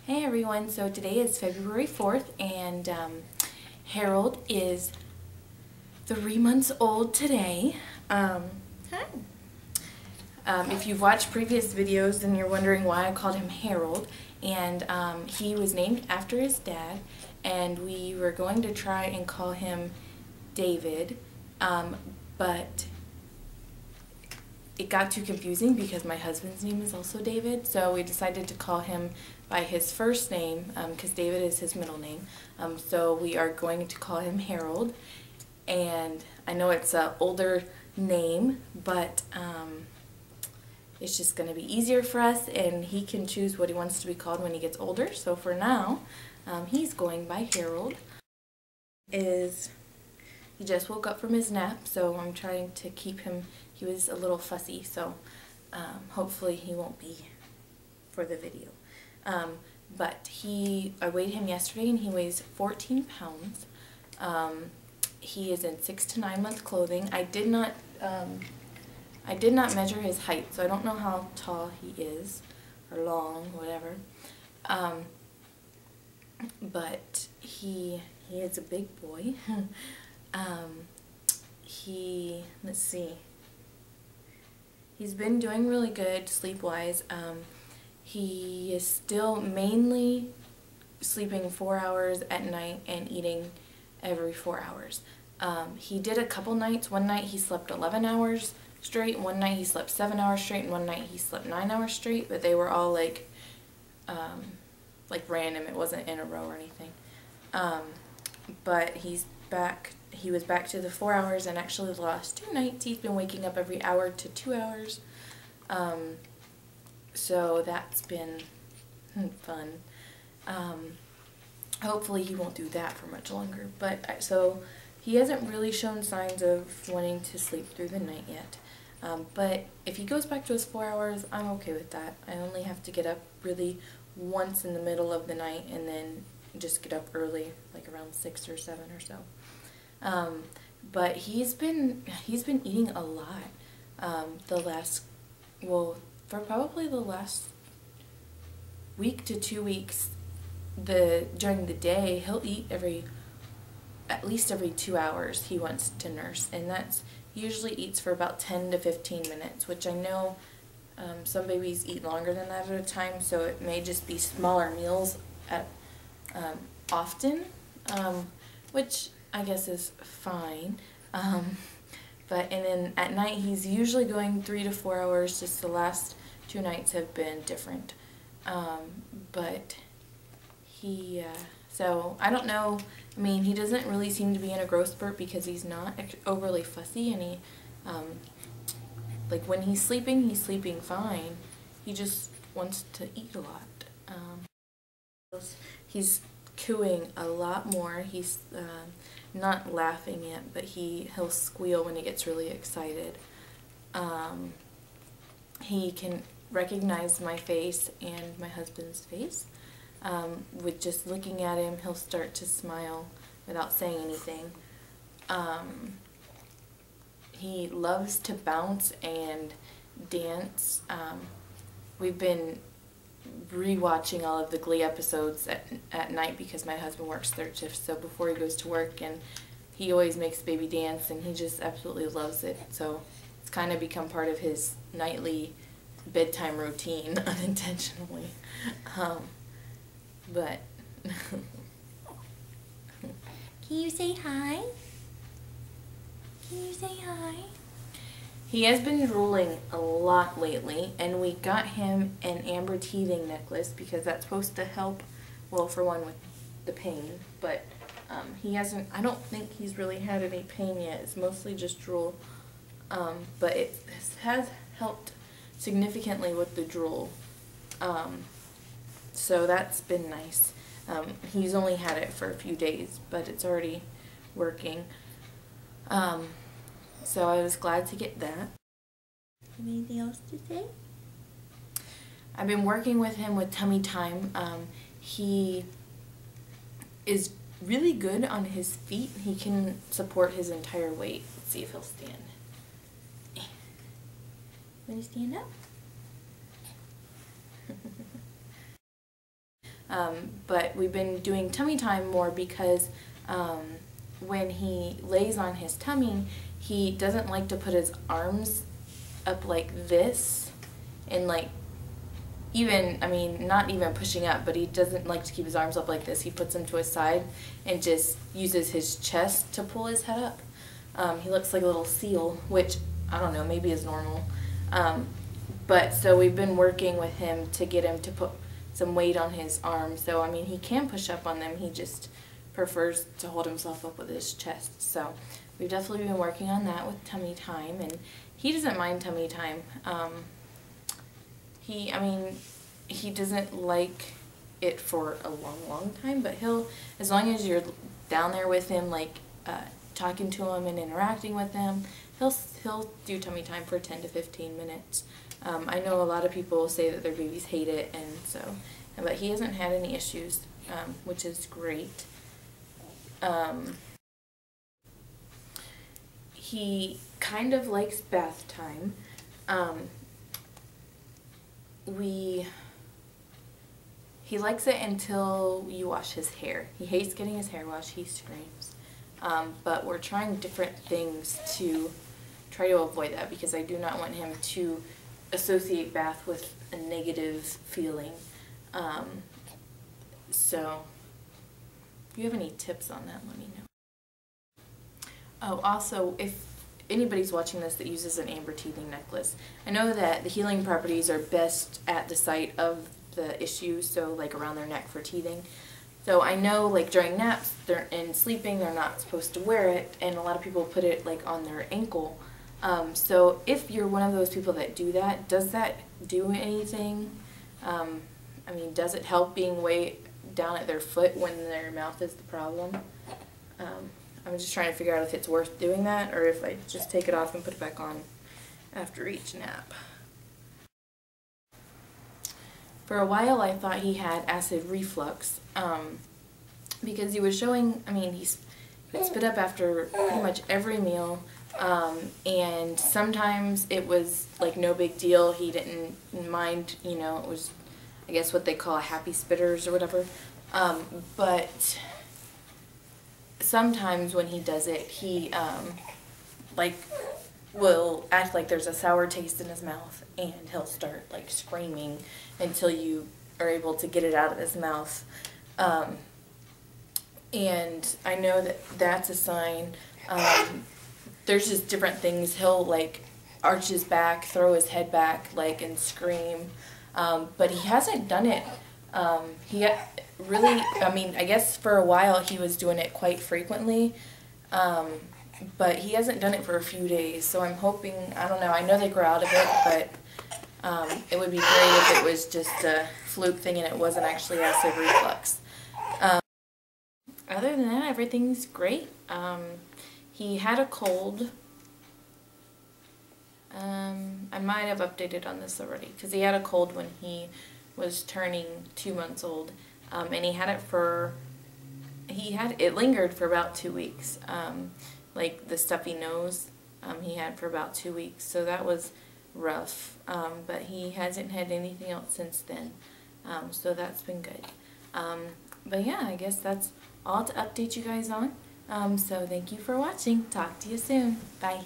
Hey everyone, so today is February 4th and Harold is 3 months old today. Hi. If you've watched previous videos then you're wondering why I called him Harold, and he was named after his dad, and we were going to try and call him David, but it got too confusing because my husband's name is also David, so we decided to call him by his first name because David is his middle name. So we are going to call him Harold, and I know it's an older name, but it's just going to be easier for us, and he can choose what he wants to be called when he gets older. So for now, he's going by Harold. He just woke up from his nap, so I'm trying to keep him. He was a little fussy, so hopefully he won't be for the video. But I weighed him yesterday and he weighs 14 pounds. He is in 6 to 9 month clothing. I did not measure his height, so I don't know how tall he is, or long, whatever. But he is a big boy. Let's see. He's been doing really good sleep-wise. He is still mainly sleeping 4 hours at night and eating every 4 hours. He did a couple nights. One night he slept 11 hours straight, one night he slept 7 hours straight, and one night he slept 9 hours straight, but they were all like random. It wasn't in a row or anything. But he's back. He was back to the 4 hours, and actually the last 2 nights he's been waking up every hour to 2 hours. So that's been fun. Hopefully he won't do that for much longer. But so he hasn't really shown signs of wanting to sleep through the night yet. But if he goes back to his 4 hours, I'm okay with that. I only have to get up really once in the middle of the night, and then just get up early, like around 6 or 7 or so. But he's been eating a lot. For probably the last week to 2 weeks, during the day he'll eat at least every 2 hours. He wants to nurse, and he usually eats for about 10 to 15 minutes, which I know some babies eat longer than that at a time, so it may just be smaller meals often, which I guess is fine. And then at night he's usually going 3 to 4 hours. Just the last 2 nights have been different. So I don't know. I mean, he doesn't really seem to be in a growth spurt because he's not overly fussy, and he, like when he's sleeping fine. He just wants to eat a lot. He's cooing a lot more. He's not laughing yet, but he'll squeal when he gets really excited. He can recognize my face and my husband's face. With just looking at him, he'll start to smile without saying anything. He loves to bounce and dance. We've been rewatching all of the Glee episodes at night because my husband works third shift, so before he goes to work, and he always makes baby dance, and he just absolutely loves it. So it's kind of become part of his nightly bedtime routine unintentionally. But can you say hi? Can you say hi? He has been drooling a lot lately, and we got him an amber teething necklace because that's supposed to help, well, for one, with the pain, but I don't think he's really had any pain yet. It's mostly just drool, but it has helped significantly with the drool, so that's been nice. He's only had it for a few days, but it's already working. So I was glad to get that. Anything else to say? I've been working with him with tummy time. He is really good on his feet. He can support his entire weight. Let's see if he'll stand. Want to stand up? But we've been doing tummy time more because when he lays on his tummy, he doesn't like to put his arms up like this and like even, I mean, not even pushing up, but he doesn't like to keep his arms up like this. He puts them to his side and just uses his chest to pull his head up. He looks like a little seal, which, I don't know, maybe is normal. But so we've been working with him to get him to put some weight on his arms. So, I mean, he can push up on them. He just prefers to hold himself up with his chest. So we've definitely been working on that with tummy time, and he doesn't mind tummy time. He doesn't like it for a long time, but he'll, as long as you're down there with him, like talking to him and interacting with him, he'll do tummy time for 10 to 15 minutes. I know a lot of people say that their babies hate it, and so, but he hasn't had any issues, which is great. He kind of likes bath time. He likes it until you wash his hair. He hates getting his hair washed. He screams. But we're trying different things to try to avoid that, because I do not want him to associate bath with a negative feeling. So if you have any tips on that, let me know. Oh, also, if anybody's watching this that uses an amber teething necklace, I know that the healing properties are best at the site of the issue, so like around their neck for teething. So I know, like, during naps and sleeping, they're not supposed to wear it, and a lot of people put it like on their ankle. So if you're one of those people that do that, does that do anything? I mean, does it help being way down at their foot when their mouth is the problem? I'm just trying to figure out if it's worth doing that, or if I just take it off and put it back on after each nap. For a while I thought he had acid reflux, because he was showing, I mean, he spit up after pretty much every meal, and sometimes it was like no big deal. He didn't mind, you know, it was, I guess, what they call a happy spitters or whatever. But sometimes when he does it, he like will act like there's a sour taste in his mouth, and he'll start like screaming until you are able to get it out of his mouth. And I know that that's a sign. There's just different things. He'll like arch his back, throw his head back, like, and scream. But he hasn't done it. He really, I mean, I guess for a while he was doing it quite frequently. But he hasn't done it for a few days, so I'm hoping, I don't know, I know they grow out of it, but it would be great if it was just a fluke thing and it wasn't actually acid reflux. Other than that, everything's great. He had a cold. I might have updated on this already, because he had a cold when he was turning 2 months old, and he had it it lingered for about 2 weeks. Like the stuffy nose, he had for about 2 weeks, so that was rough, but he hasn't had anything else since then, so that's been good. But yeah, I guess that's all to update you guys on, so thank you for watching. Talk to you soon. Bye.